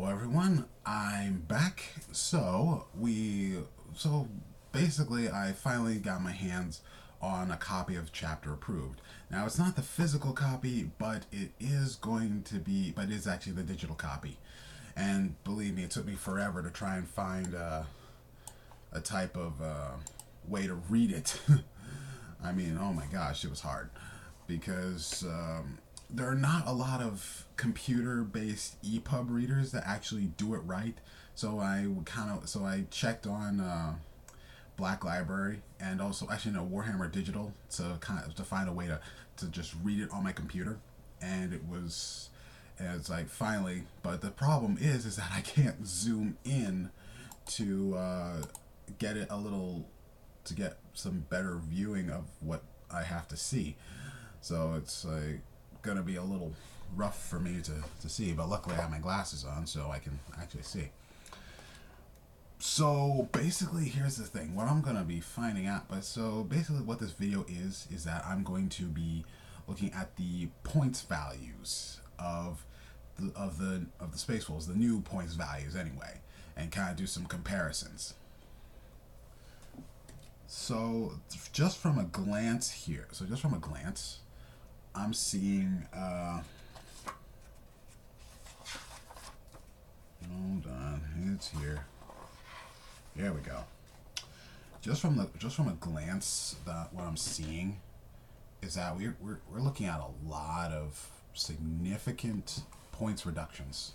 Hello everyone, I'm back. So basically I finally got my hands on a copy of Chapter Approved. Now it's not the physical copy, but it is actually the digital copy. And believe me, it took me forever to try and find a type of way to read it. I mean, oh my gosh, it was hard because there are not a lot of computer-based EPUB readers that actually do it right. So I checked on Black Library and also actually no Warhammer Digital to find a way to just read it on my computer, and it's like finally. But the problem is that I can't zoom in to get it a little to get some better viewing of what I have to see. So it's like gonna be a little rough for me to see, but luckily I have my glasses on so I can actually see. So basically, here's the thing. What I'm gonna be finding out, what this video is that I'm going to be looking at the points values of the Space Wolves, the new points values anyway, and kind of do some comparisons. So just from a glance here, I'm seeing. Hold on, it's here. Here we go. Just from a glance, that what I'm seeing is that we're looking at a lot of significant points reductions,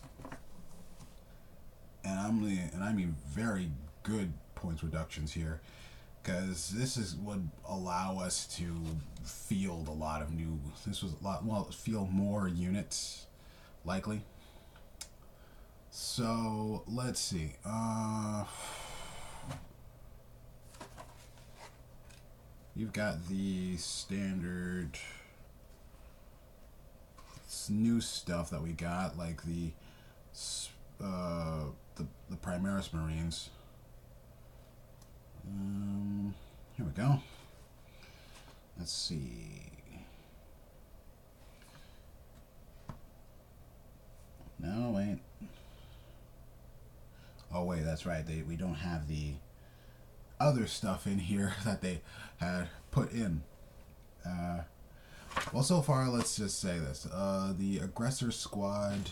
and I mean very good points reductions here, because would allow us to field a lot of new. This was a lot well field more units likely. So let's see. You've got the standard new stuff that we got, like the Primaris Marines. Here we go. Let's see. No, wait. Oh, wait, that's right. We don't have the other stuff in here that they had put in. Well, so far, let's just say this. The Aggressor Squad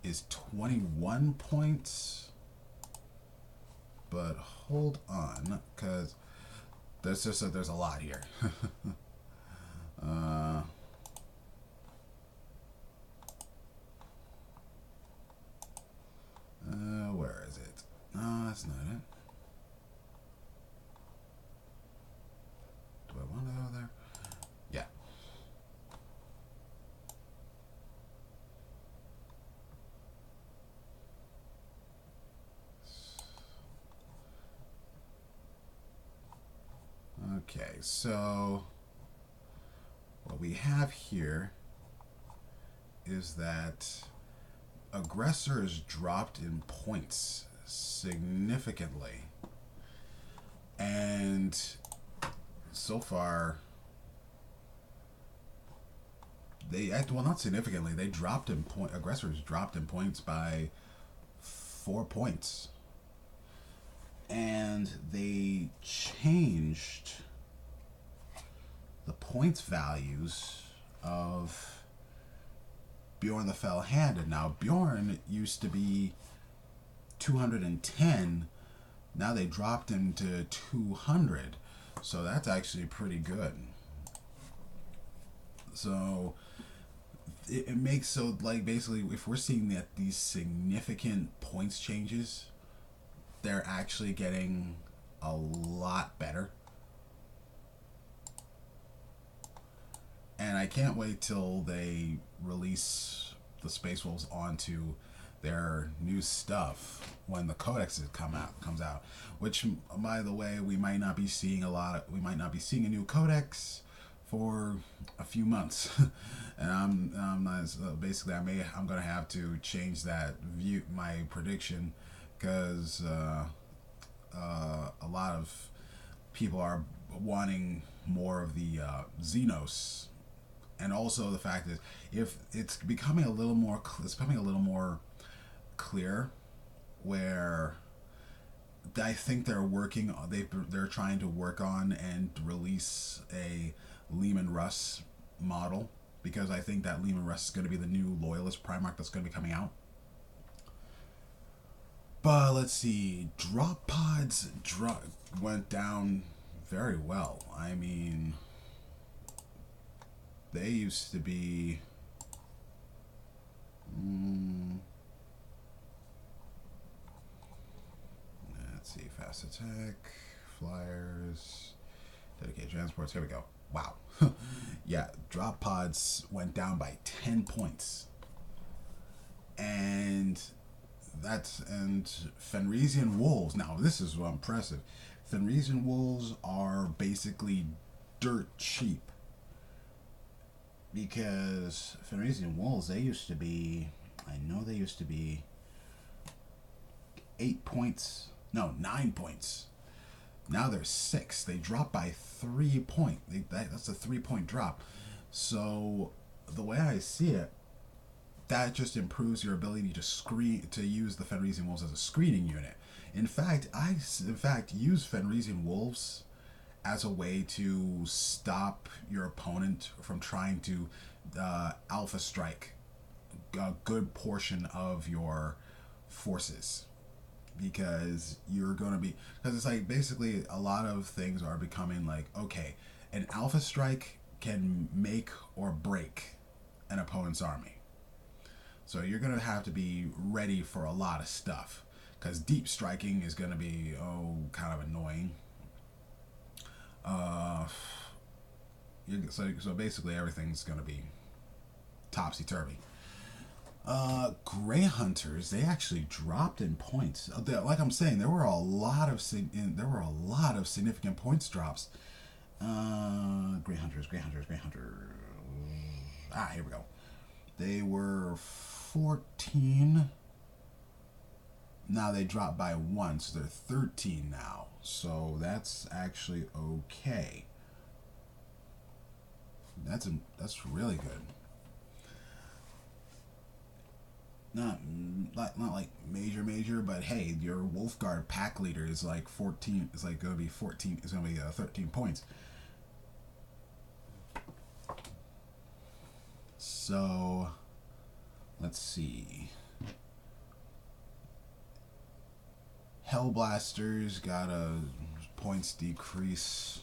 is 21 points. But hold on, because there's a lot here. Where is it? No, that's not it. Do I want to go there? Yeah. Okay, so what we have here is that Aggressor is dropped in points significantly, and so far not significantly, they dropped in point. Aggressors dropped in points by 4 points, and they changed the points values of Bjorn the Fell-Handed. Now, Bjorn used to be 210. Now they dropped him to 200. So that's actually pretty good. So it makes so, like, basically, if we're seeing that these significant points changes, they're actually getting a lot better. And I can't wait till they release the Space Wolves onto their new stuff when the codex comes out. Which, by the way, we might not be seeing a new codex for a few months, and I'm basically I'm gonna have to change my prediction, because a lot of people are wanting more of the Xenos. And also the fact is, if it's becoming a little more clear, where I think they're trying to work on and release a Lehman Russ model, because I think that Lehman Russ is going to be the new Loyalist Primarch that's going to be coming out. But let's see, drop pods went down very well. I mean, they used to be. Let's see, fast attack, flyers, dedicated transports. Here we go. Wow. Yeah, drop pods went down by 10 points. And Fenrisian Wolves. Now, this is impressive. Fenrisian Wolves are basically dirt cheap. Because Fenrisian Wolves, they used to be 8 points. No, 9 points. Now they're 6. They dropped by 3 points. That's a 3-point drop. So the way I see it, that just improves your ability to use the Fenrisian Wolves as a screening unit. In fact, I use Fenrisian Wolves as a way to stop your opponent from trying to alpha strike a good portion of your forces. Because it's like basically a lot of things are becoming like, okay, an alpha strike can make or break an opponent's army. So you're going to have to be ready for a lot of stuff, because deep striking is going to be kind of annoying. So basically everything's going to be topsy-turvy. Grey Hunters, they actually dropped in points. Like I'm saying, there were a lot of significant points drops. Grey Hunters. Here we go. They were 14. Now they dropped by 1, so they're 13 now. So that's actually okay. That's really good. Not like major, but hey, your Wolfguard pack leader is like 14. It's like going to be 14. It's going to be 13 points. So let's see. Hellblasters got a points decrease.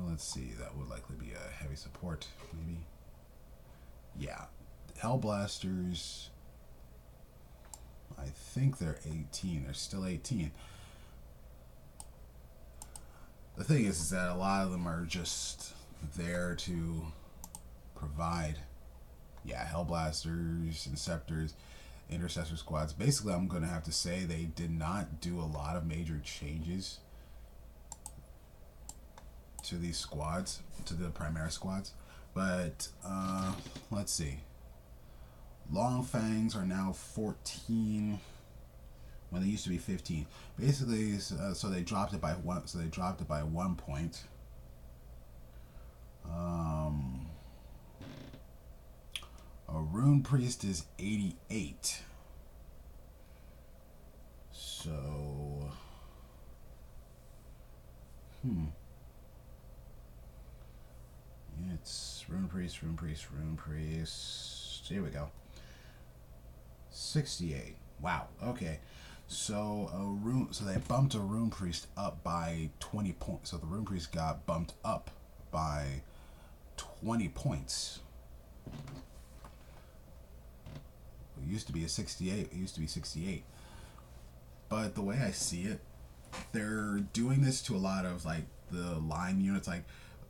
Let's see, that would likely be a heavy support, maybe. Yeah, Hellblasters, I think they're 18. They're still 18. The thing is that a lot of them are just there to provide. Yeah, Hellblasters, Inceptors, Intercessor squads. Basically, I'm going to have to say they did not do a lot of major changes to these squads, to the Primaris squads. But let's see. Long Fangs are now 14 when they used to be 15. Basically, so they dropped it by 1. So they dropped it by 1 point. A Rune Priest is 88. So it's Rune Priest. Here we go. 68. Wow. Okay. So they bumped a Rune Priest up by 20 points. So the Rune Priest got bumped up by 20 points. It used to be 68. But the way I see it, they're doing this to a lot of like the line units. Like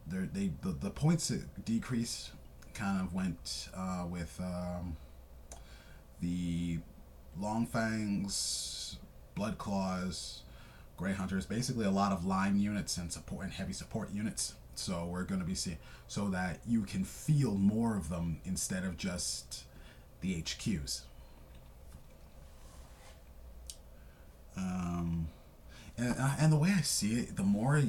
the points decrease kind of went with the Long Fangs, Blood Claws, Grey Hunters. Basically, a lot of line units and support and heavy support units. So we're going to be seeing so that you can feel more of them instead of just the HQs. And the way I see it, the more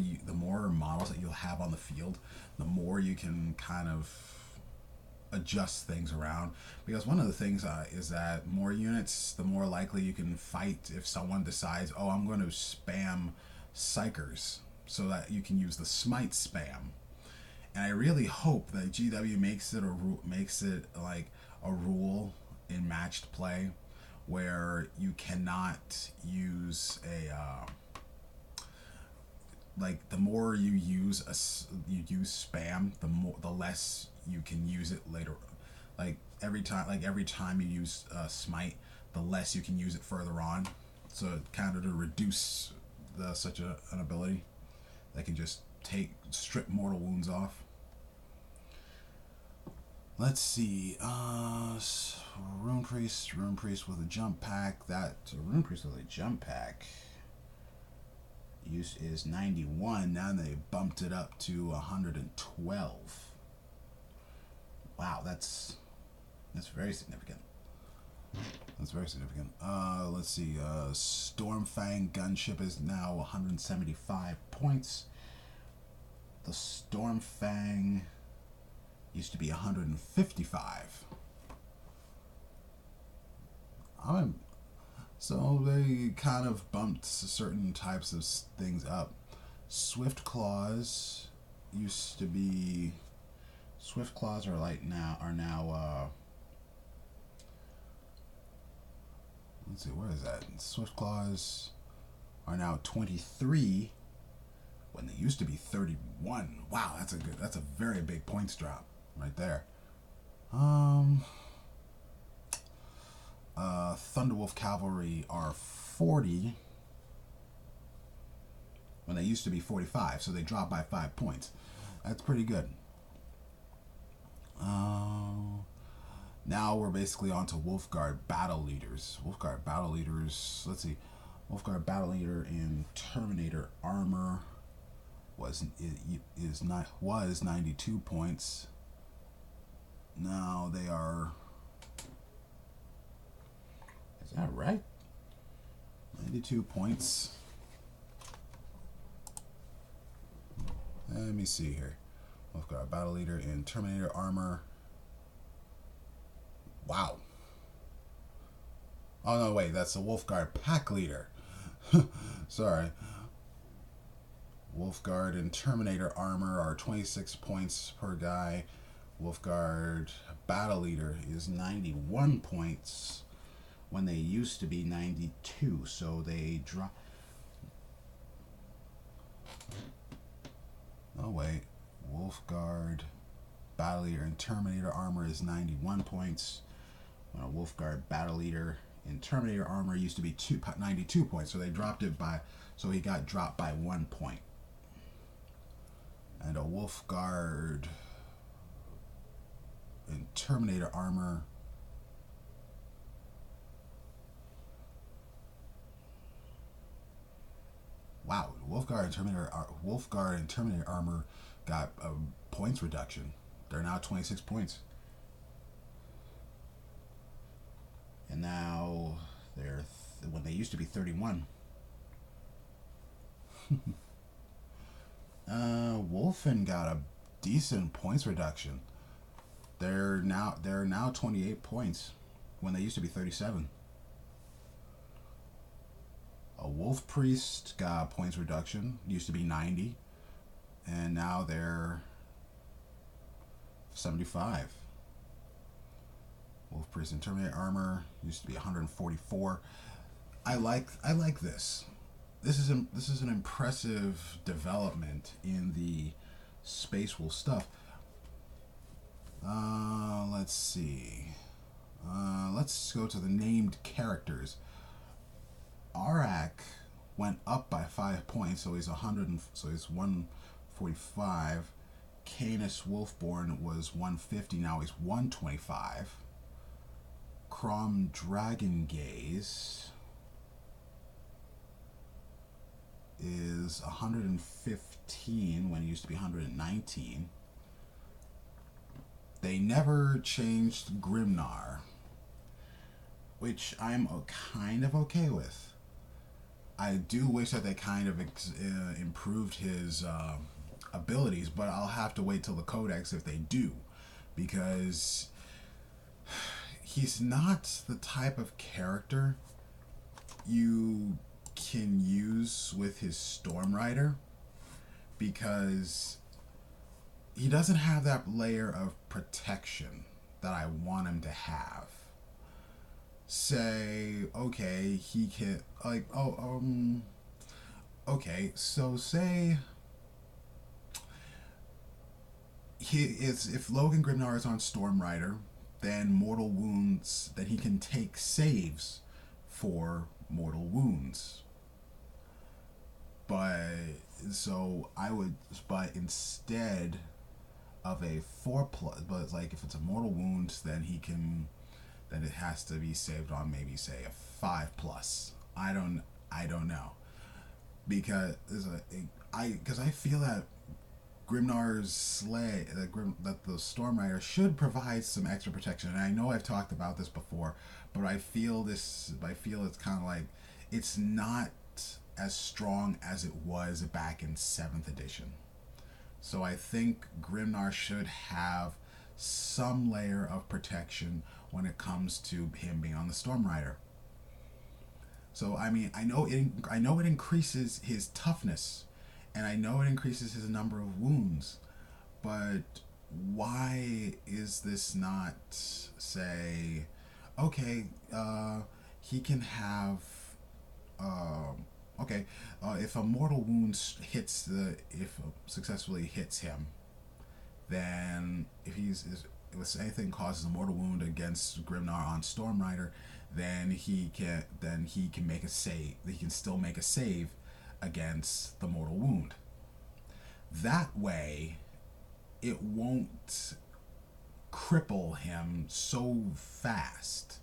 models that you'll have on the field, the more you can kind of adjust things around, because one of the things is that more units, the more likely you can fight if someone decides, oh, I'm going to spam psychers, so that you can use the smite spam. And I really hope that GW makes it like a rule in matched play where you cannot use a like the more you use spam, the less you can use it later. Every time you use smite, the less you can use it further on. So kind of to reduce an ability that can just strip mortal wounds off. Let's see. Rune Priest with a jump pack. Rune Priest with a jump pack use is 91. Now they bumped it up to 112. Wow, that's very significant. That's very significant. Let's see. Stormfang gunship is now 175 points. The Stormfang used to be 155. So they kind of bumped certain types of things up. Swift Claws used to be. Swift Claws are now. Let's see, where is that? Swift Claws are now 23 when they used to be 31. Wow, that's a very big points drop right there. Thunderwolf Cavalry are 40 when they used to be 45, so they dropped by 5 points. That's pretty good. Now we're basically on to Wolfguard Battle Leaders. Wolfguard Battle Leaders, let's see. Wolfguard Battle Leader in Terminator armor was 92 points. Now they are. Is that right? 92 points. Let me see here. Wolfguard Battle Leader in Terminator armor. Wow. Oh no, wait, that's the Wolfguard Pack Leader. Sorry. Wolfguard and Terminator armor are 26 points per guy. Wolfguard Battle Leader is 91 points when they used to be 92, so they drop. Oh wait, Wolfguard Battle Leader and Terminator armor is 91 points. When a Wolfguard Battle Leader in Terminator armor used to be 92 points, so they dropped it so he got dropped by 1 point. And a Wolfguard in Terminator armor wow, Wolfguard and Terminator armor got a points reduction. They're now 26 points. And now they're when they used to be 31. Wolfen got a decent points reduction. They're now 28 points when they used to be 37. A Wolf Priest got a points reduction. Used to be 90, and now they're 75. Wolf Priest and Terminator armor used to be 144. I like this. This is an impressive development in the Space Wolf stuff. Let's see. Let's go to the named characters. Arak went up by 5 points, so he's 145. Canis Wolfborn was 150, now he's 125. Crom Dragon Gaze is 115 when it used to be 119. They never changed Grimnar, which I'm kind of okay with. I do wish that they kind of improved his abilities, but I'll have to wait till the Codex if they do, because he's not the type of character you can use with his Storm Rider, because he doesn't have that layer of protection that I want him to have. Say, okay, he can, like, okay, so say he is, if Logan Grimnar is on Storm Rider, then mortal wounds, then he can take saves for mortal wounds. But so I would, but instead of a 4+, but like if it's a mortal wound, then he can, then it has to be saved on maybe say a 5+. I don't know, because I feel that Grimnar's sleigh, that the Storm Rider should provide some extra protection. And I know I've talked about this before, but I feel it's kind of like it's not as strong as it was back in 7th edition. So I think Grimnar should have some layer of protection when it comes to him being on the Storm Rider. So I mean, I know it increases his toughness, and I know it increases his number of wounds, but why is this not, say, okay, he can have, okay, if a mortal wound if successfully hits him, then if anything causes a mortal wound against Grimnar on Storm Rider, then he can make a save. He can still make a save against the mortal wound. That way, it won't cripple him so fast.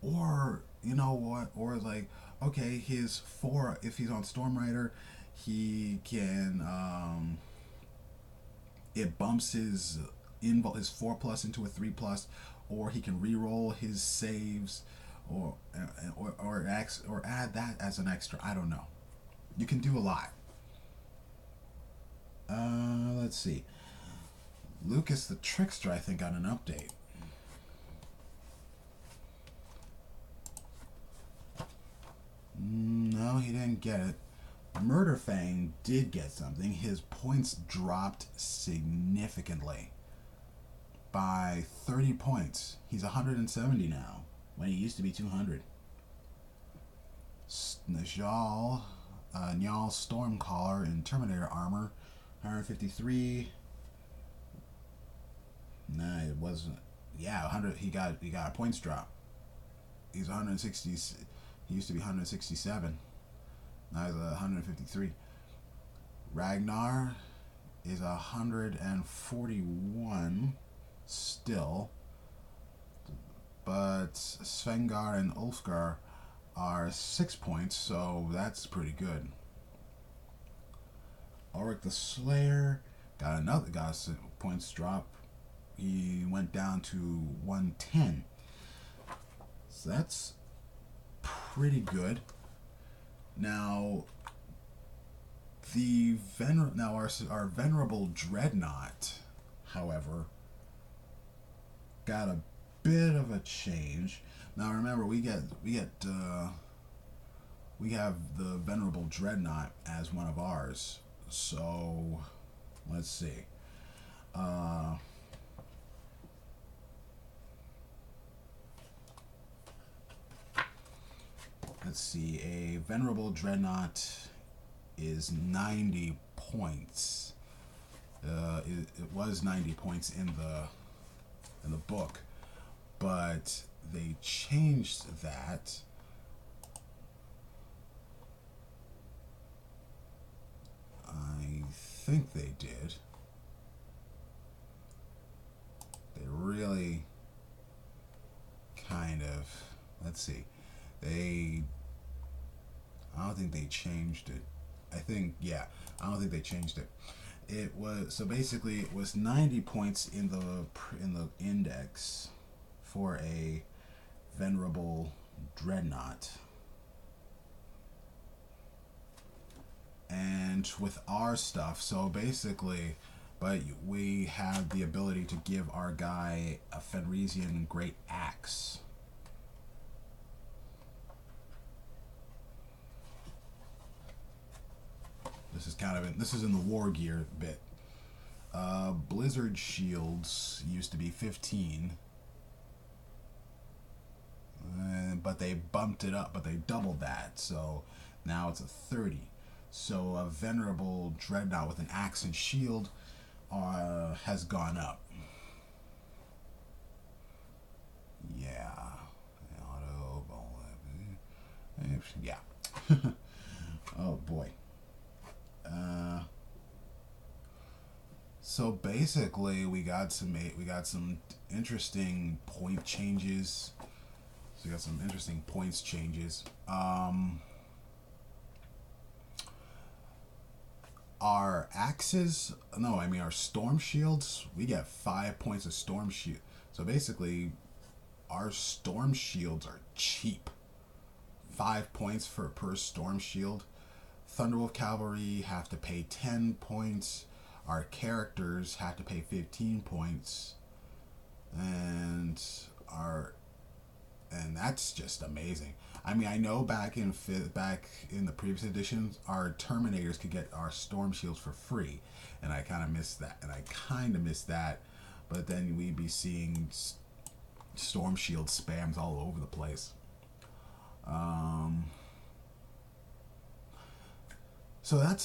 Or, you know what? Or like, okay, if he's on Storm Rider, he can it bumps his 4+ into a 3+, or he can re-roll his saves, or add that as an extra. I don't know. You can do a lot. Let's see. Lucas the Trickster, I think, got an update. No, he didn't get it. Murderfang did get something. His points dropped significantly by 30 points. He's 170 now, when he used to be 200. Njal Stormcaller in Terminator armor, 153. Nah, it wasn't. Yeah, 100. He got a points drop. He's 160. He used to be 167. Now he's 153. Ragnar is 141 still, but Svengar and Ulfgar are 6 points, so that's pretty good. Ulrich the Slayer got a points drop. He went down to 110. So that's pretty good. Now, our venerable Dreadnought, however, got a bit of a change. Now remember, we have the venerable Dreadnought as one of ours. So let's see. Let's see. A venerable Dreadnought is 90 points. It was 90 points in the book, but they changed that. I think they did. They really kind of, let's see. I don't think they changed it. I don't think they changed it. It was, so basically it was 90 points in the index for a venerable Dreadnought. And with our stuff, so basically but we have the ability to give our guy a Fenrisian Great Axe. This is in the war gear bit. Blizzard shields used to be 15, but they bumped it up, but they doubled that, so now it's a 30. So a venerable dreadnought with an axe and shield has gone up. Yeah. Yeah. Oh boy. So basically, we got some interesting point changes. So we got some interesting points changes. Our axes, no, I mean our storm shields. We get 5 points of storm shield. So basically, our storm shields are cheap. 5 points per storm shield. Thunderwolf Cavalry have to pay 10 points. Our characters have to pay 15 points. And that's just amazing. I mean, I know back in the previous editions, our Terminators could get our storm shields for free, and I kind of missed that. But then we'd be seeing storm shield spams all over the place. So that's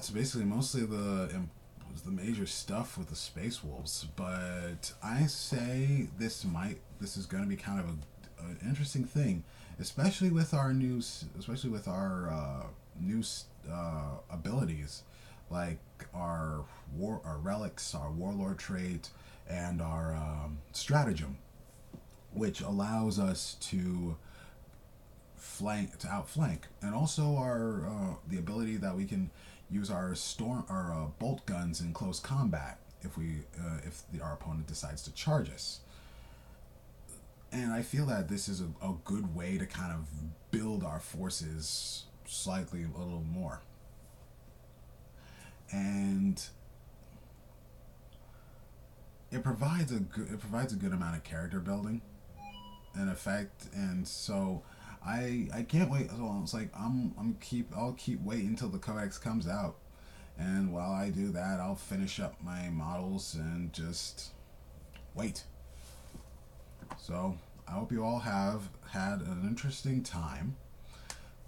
basically mostly the major stuff with the Space Wolves. But I say this is going to be kind of an interesting thing, especially with our new abilities, like our relics, our warlord trait, and our stratagem, which allows us to outflank, and also our the ability that we can use our bolt guns in close combat if our opponent decides to charge us. And I feel that this is a good way to kind of build our forces slightly a little more. And it provides a good amount of character building and effect, and so I can't wait. So it's like I'll keep waiting until the codex comes out, and while I do that, I'll finish up my models and just wait. So I hope you all have had an interesting time.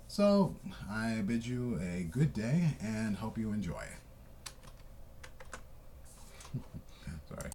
So I bid you a good day and hope you enjoy.